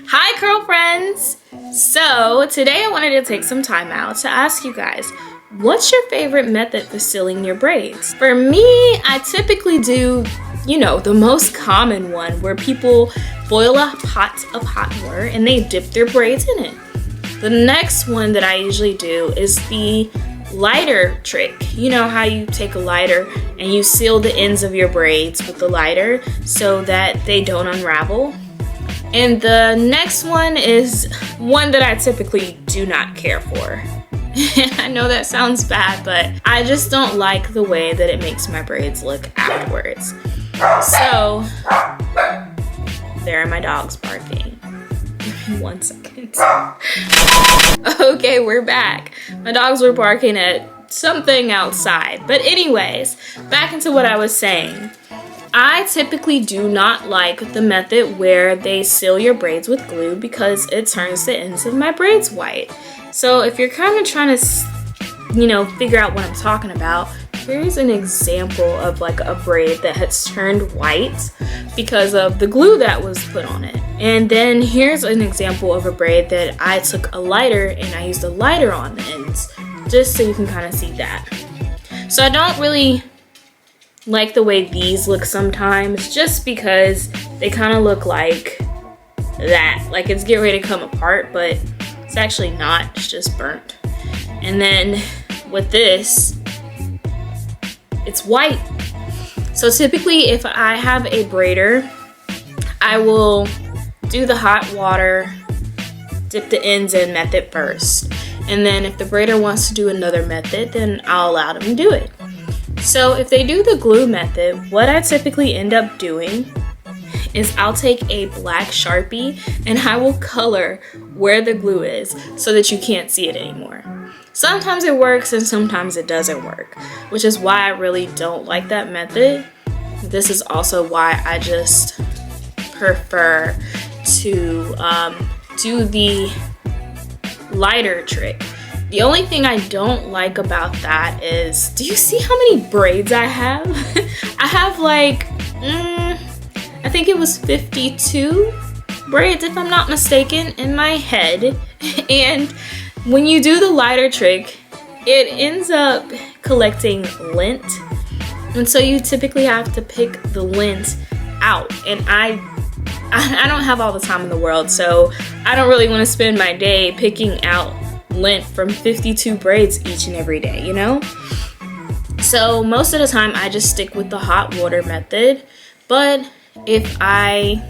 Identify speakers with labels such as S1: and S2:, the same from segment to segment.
S1: Hi curl friends! So today I wanted to take some time out to ask you guys, what's your favorite method for sealing your braids? For me, I typically do, the most common one where people boil a pot of hot water and they dip their braids in it. The next one that I usually do is the lighter trick. You know how you take a lighter and you seal the ends of your braids with the lighter so that they don't unravel. And the next one is one that I typically do not care for. I know that sounds bad, but I just don't like the way that it makes my braids look afterwards. So, there are my dogs barking. 1 second. Okay, we're back. My dogs were barking at something outside. But anyways, back into what I was saying. I typically do not like the method where they seal your braids with glue because it turns the ends of my braids white. So if you're kind of trying to, figure out what I'm talking about, here's an example of like a braid that has turned white because of the glue that was put on it. And then here's an example of a braid that I took a lighter and I used a lighter on the ends, just so you can kind of see that. So I don't really like the way these look sometimes, just because they kind of look like that, like it's getting ready to come apart, but it's actually not, it's just burnt. And then with this, it's white. So typically if I have a braider, I will do the hot water, dip the ends in method first, and then if the braider wants to do another method, then I'll allow them to do it. So if they do the glue method, what I typically end up doing is I'll take a black Sharpie and I will color where the glue is so that you can't see it anymore. Sometimes it works and sometimes it doesn't work, which is why I really don't like that method. This is also why I just prefer to do the lighter trick. The only thing I don't like about that is, do you see how many braids I have? I have like, I think it was 52 braids if I'm not mistaken in my head. And when you do the lighter trick, it ends up collecting lint. And so you typically have to pick the lint out. And I don't have all the time in the world, so I don't really want to spend my day picking out lint from 52 braids each and every day, So most of the time I just stick with the hot water method, but if I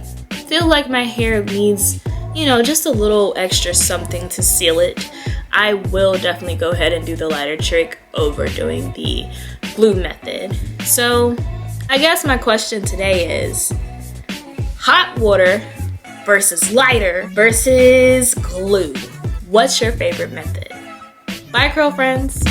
S1: feel like my hair needs, just a little extra something to seal it, I will definitely go ahead and do the lighter trick over doing the glue method. So I guess my question today is hot water versus lighter versus glue. What's your favorite method? Bye, curl friends.